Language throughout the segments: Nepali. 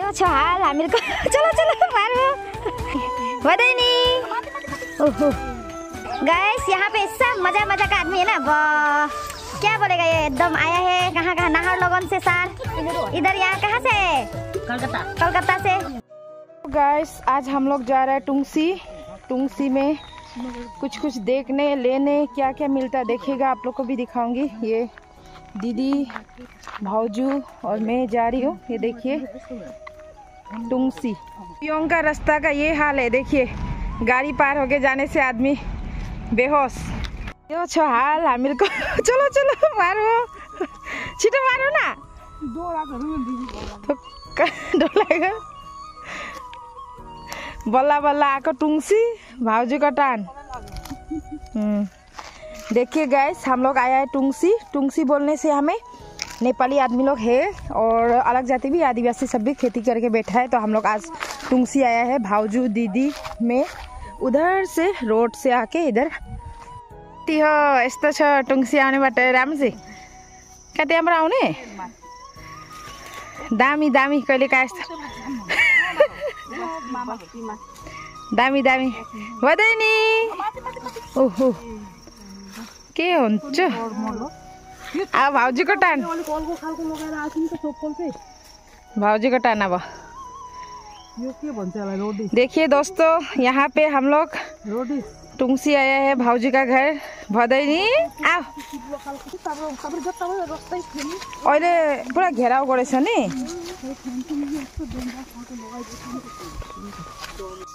यो छ हाल हामीको। चलो चलो मारो बधाई ओहो गाइस, यहाँ पे सब मजा मजा का आदमी है ना। क्या बोलेगा ये, एकदम आया है कहाँ कहाँ, नाहरलगुन से सर, इधर यहाँ कहाँ से, कलकत्ता से। गाइस आज हम लोग जा रहे हैं टुंगसी में कुछ कुछ देखने लेने, क्या क्या मिलता है देखिएगा, आप लोग को भी दिखाऊंगी। ये दीदी भाऊजू और मैं जा रही हूँ। ये देखिए टुंगसी पियोंग का रास्ता का ये हाल है। देखिए गाड़ी पार होके जाने से आदमी बेहोश। यो छ हाल हामीको। चलो चलो मारो, छिटो मारो ना, डोलाएको बल्ला बल्ला आको टुंगसी भाउजू का टान। देखिए गाइस हम लोग आया है टुंगसी बोलने से हमें नेपाली आदमी लोग है और अलग जाति भी, आदिवासी सब भी खेती करके बैठा है। तो हम लोग आज टुंगसी आया है भाउजू दीदी में, उधर से रोड से आके इधर हो। यस्तो छ टुंगसी आउने बाटो राम्रो चाहिँ कहाँ त्यहाँबाट आउने दामी दामी कहिले का यस्तो दामी दामी बधाई नि। ओहो के हुन्छ अब भाउजूको टान, भाउजूको टान। अब देखिए दोस्तों यहाँ पे हम लोग टुंगसी आया है भाउजी का घर। बधाई नि आओ, अहिले पुरा घेराव गरेछ नि।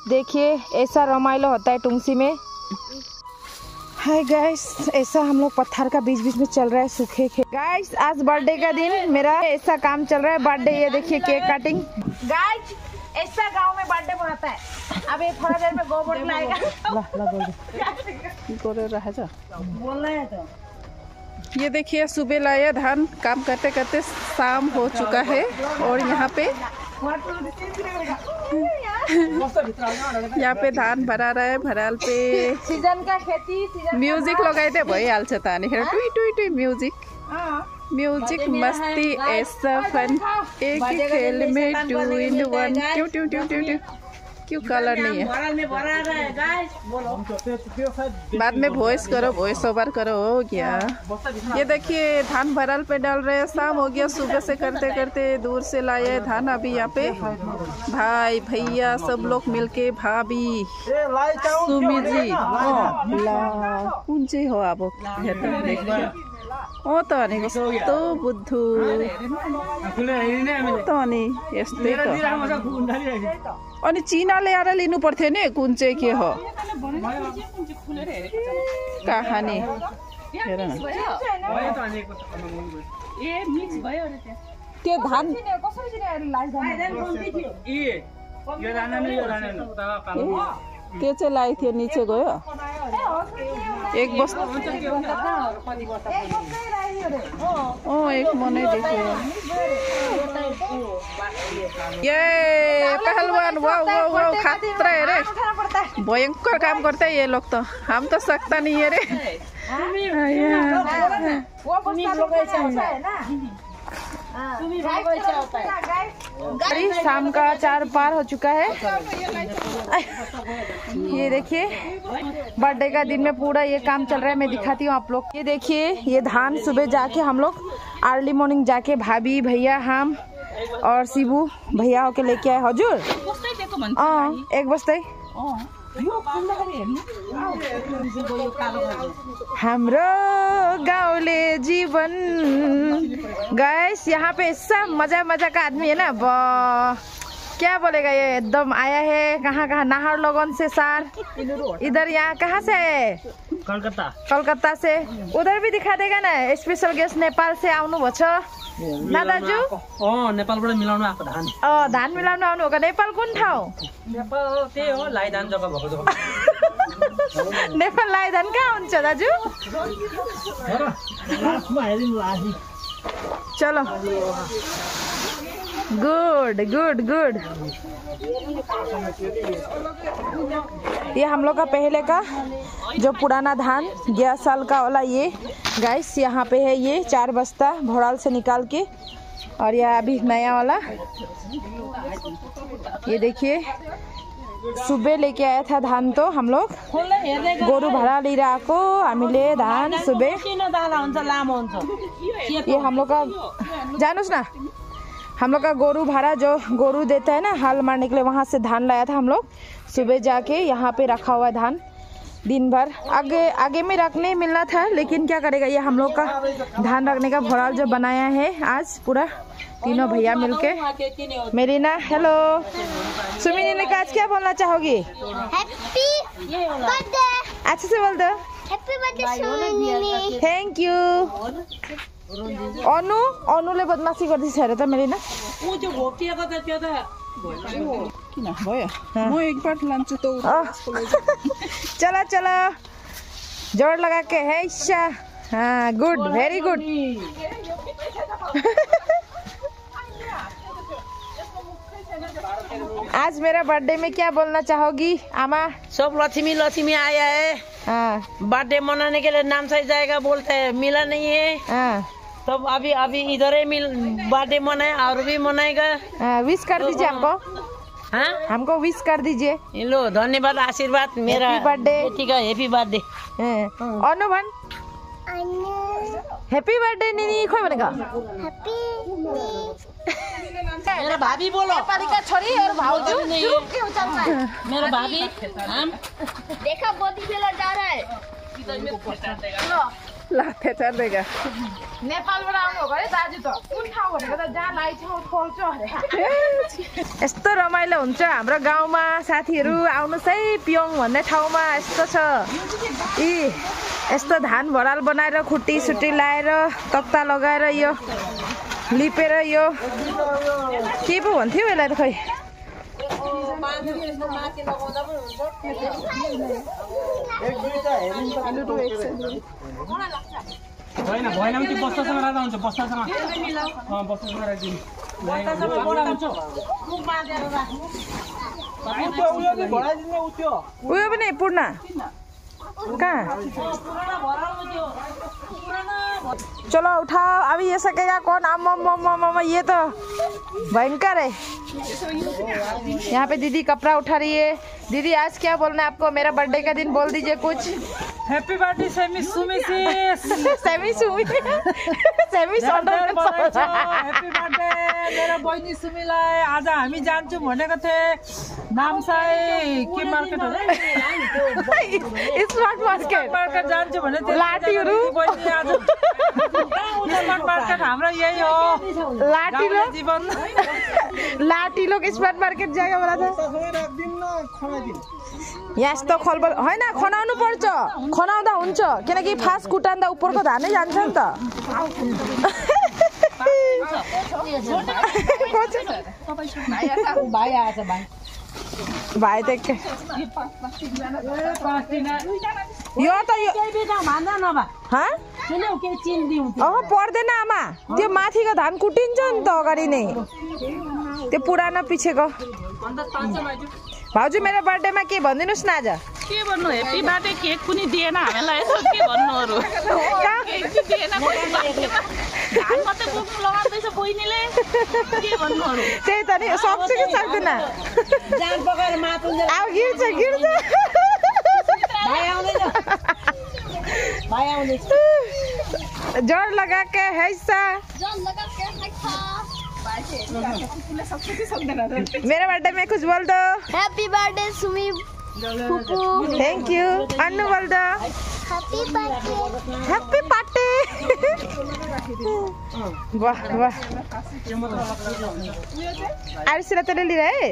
देखिए ऐसा रमाइलो होता है टुंगसी में। हाय गाइस, ऐसा हम लोग पत्थर का बीच बीच में चल रहा है सूखे खेत। गाइस आज बर्थडे का दिन मेरा ऐसा काम चल रहा है, बर्थडे। ये देखिए केक कटिंग। गाइस ऐसा गांव में बर्थडे मनाता है। अब ये थोड़ा देर में गोबर लाएगा। बोलना है तो ये देखिए सुबह लाया धान, काम करते करते शाम हो चुका है और यहाँ पे धान भरा रहा है। भराल पे सीजन का खेती म्यूजिक लगाए थे भइहाल्छ त अनि टुई टुई टुई म्यूजिक मस्ती ऐसा फन एक ही खेल में 2 in 1। क्यों ट्यू ट्यू ट्यू ट्यू क्यों कलर नहीं है, बाद में वॉइस करो, वॉइस ओवर करो, हो गया। ये देखिए धान भराल पे डाल रहे हैं, शाम हो गया। सुबह से करते करते दूर से लाए हैं धान। अभी यहाँ पे भाई भैया सब लोग मिलके, भाभी सुमी जी कुन चाहिँ हो अब ओ त अनि कस्तो बुद्धु त अनि यस्तै त। अनि चिना ल्याएर लिनु पर्थ्यो नि कुन चाहिँ के हो कहानी हेर न। त्यो धान त्यो चाहिँ लागेको थियो, निचे गयो एक बस्ता। एक मनै देखियो। ये पहलवान वाह वाह वाह खतरा है रे, भयंकर काम करते हैं ये लोग तो, हम तो सकता नहीं है रे। शाम का 4 पार हो चुका है। ये देखिए बर्थडे का दिन में पूरा ये काम चल रहा है, मैं दिखाती हूँ आप लोग। ये देखिए ये धान सुबह जाके हम लोग अर्ली मॉर्निंग जाके भाभी भैया हम और शिबू भैया होके लेके आए। हजुर एक बस्दै हाम्रो गाउँले जीवन। गाइस यहाँ पे सब मजा मजा का आदमी है ना। क्या बोलेगा ये, एकदम आया है कहाँ कहाँ, नाहरलगुन से सर, इधर यहाँ कहाँ से है, कलकत्ता से। उधर भी दिखा देगा ना, स्पेशल गेस्ट नेपाल से आउनु भएको छ ना दाजु। नेपालबाट मिलाउनु आएको धान। धान मिलाउनु आउनु हो। नेपाल कुन ठाउँ? नेपाल त्यही हो लाइधान जग्गा भएको जग्गा। नेपाल लाइधान कहाँ हुन्छ दाजु? चलो गुड गुड गुड। ये हम लोग का पहले का जो पुराना धान गया साल का वाला, ये गाइस यहाँ पे है। ये 4 बस्ता भोराल से निकाल के और यह अभी नया वाला, ये देखिए सुबह लेके आया था धान। तो हम लोग गोरु भाडा लिएर आएको हामीले धान सुबह। ये हम लोग का, जानुस ना, हम लोग का गोरु भाड़ा जो गोरु देता है ना हल मारने के लिए, वहाँ से धान लाया था हम लोग सुबह जाके। यहाँ पे रखा हुआ है धान दिन भर। आगे में रखने मिलना था, लेकिन क्या करेगा, ये हम लोग का धान रखने का भोराल जो बनाया है आज पूरा तीनों भैया मिलके। Mirena hello. सुमिनी ने आज क्या बोलना चाहोगी? Happy birthday. अच्छे से बोल दो। Happy birthday Sumini. Thank you. अनुले बदमासी गर्दैछ अरे त मेरीना। किन भयो म एकपल्ट लान्छु त। चलो चलो जोड़ लगा के है। हाँ गुड, वेरी गुड। आज मेरा बर्थडे में क्या बोलना चाहोगी आमा? सब लक्ष्मी लक्ष्मी आया है। हाँ बर्थडे मनाने के लिए नाम सही जाएगा बोलते हैं, मिला नहीं है। हाँ तब अभी इधर ही बर्थडे मनाए और भी मनाएगा। विश कर दीजिए हमको। हाँ हमको विश कर दीजिए। लो धन्यवाद आशीर्वाद मेरा बर्थडे। ठीक है, हैप्पी बर्थडे। अनु भन हैप्पी बर्थडे निनी। खोइ भनेको मेरा भाभी बोलो। पालिका छोरी और भाउजू मेरा भाभी देखा बोदी बेला जा रहा है। लाथे चढ्दैका नेपालबाट आउनु हो दाजु त कुन ठाउँ भनेको त जहाँ लाइ ठाउँ खोल्छ अरे। यस्तो रमाइलो हुन्छ हाम्रो गाउँमा साथीहरू, आउनुहोस् है पियोङ भन्ने ठाउँमा। यस्तो छ यी यस्तो धान भराल बनाएर खुट्टी सुट्टी लाएर तक्ता लगाएर यो लिपेर यो के पो भन्थ्यो यसलाई त खै। होइन भएन भने त्यो बस्तासँग राख्दा हुन्छ। बस्तासँग बस्तासँग राखिदिनु। उयो पनि पूर्ण कहाँ? चलो उठाओ, अभी ये सकेगा कौन? अम्म ये तो भयंकर है। यहाँ पे दीदी कपड़ा उठा रही है। दीदी आज क्या बोलना है आपको? मेरा बर्थडे का दिन बोल दीजिए कुछ। हैप्पी बर्थडे सेमी सुमी सेमी सुमी सेमी हैप्पी बर्थडे मेरो बहिनी सुमीलाई। आज हामी जान्छौँ भनेको थिएँ नाम्साई के मार्केट हो, स्मार्ट मार्केट जान्छु भनेको थिएँ। लाटीहरू बहिनी आज स्मार्ट मार्केट हाम्रो यही हो। लाटीलो जीवन लाटीलो स्मार्ट मार्केट जाएगा बोला था। यहाँ यस्तो खलबल होइन, खनाउनु पर्छ। खनाउँदा हुन्छ, किनकि फास्ट कुटाउँदा उपरको धानै जान्छ नि त। भाइ त यो त पर्दैन आमा, त्यो माथिको धान कुटिन्छ नि त अगाडि नै, त्यो पुरानो पिछेको। भाउजू मेरो बर्थडेमा के भनिदिनुहोस् न आज। के भन्नु, हेप्पी बर्थडे केक पनि दिएन हामीलाई, के भन्नु अरू। धान मात्रै बोक्नु लगाउँदैछ बहिनीले, के भन्नु अरू। त्यही त नि, सक्छु कि सक्दैन। अब गिर्छ गिर्छ। जोर लगा के हैसा मेरा बर्थडे में कुछ बोल दो। हैप्पी बर्थडे सुमी फुफू। Thank you. अन्नू बोल दो हैप्पी बर्थडे। Happy party. वाह वाह। आरसीला तेरे लिए है।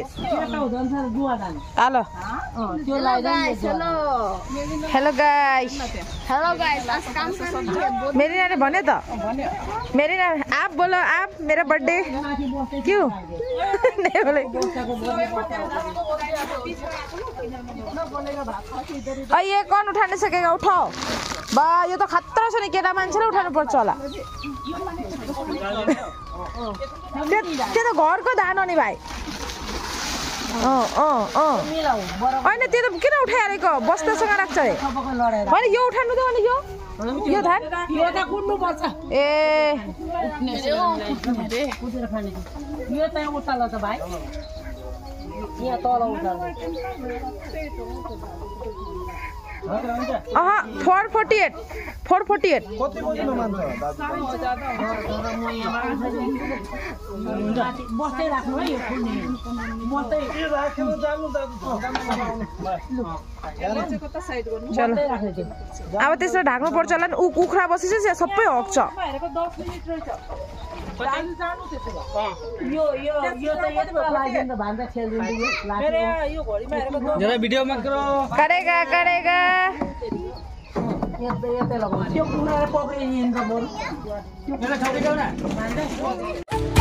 Hello hello guys. Hello guys, आज काम मेरी ने भने त मेरी ने आप बोलो, आप मेरा बर्थडे क्यों नहीं बोले। ये कौन उठाने सकेगा? उठाओ बा, यो त खतरा छ नि, केटा मान्छेले उठाउनु पर्छ होला। त्यो त घरको धान हो नि भाइ। होइन त्यो त किन उठाइहालेको, बस्तासँग राख्छ अरे। होइन यो उठाउनु त, अनि यो यो धान यो त कुट्नु पर्छ ए कुटेर खाने यो चाहिँ उचाल्छ त भाइ यहाँ तल उचाल्छ 448 448 कति बजीमा मान्छ बस्दै राख्नु है यो फुल्ने बस्दै राखेर जानु दाजु चलो अब त्यसलाई ढाक्नु पर्छ होला नि कुखुरा बसेपछि सबै हक्छ यो यो यो त यति लाग्यो नि त भान्दा खेल्दिनु यो जरा भिडियोमा करेगा यतै लगाउँछ त्यो कुखुराले पक्रिन्छ बरु मेरो छाउरी जाऊ न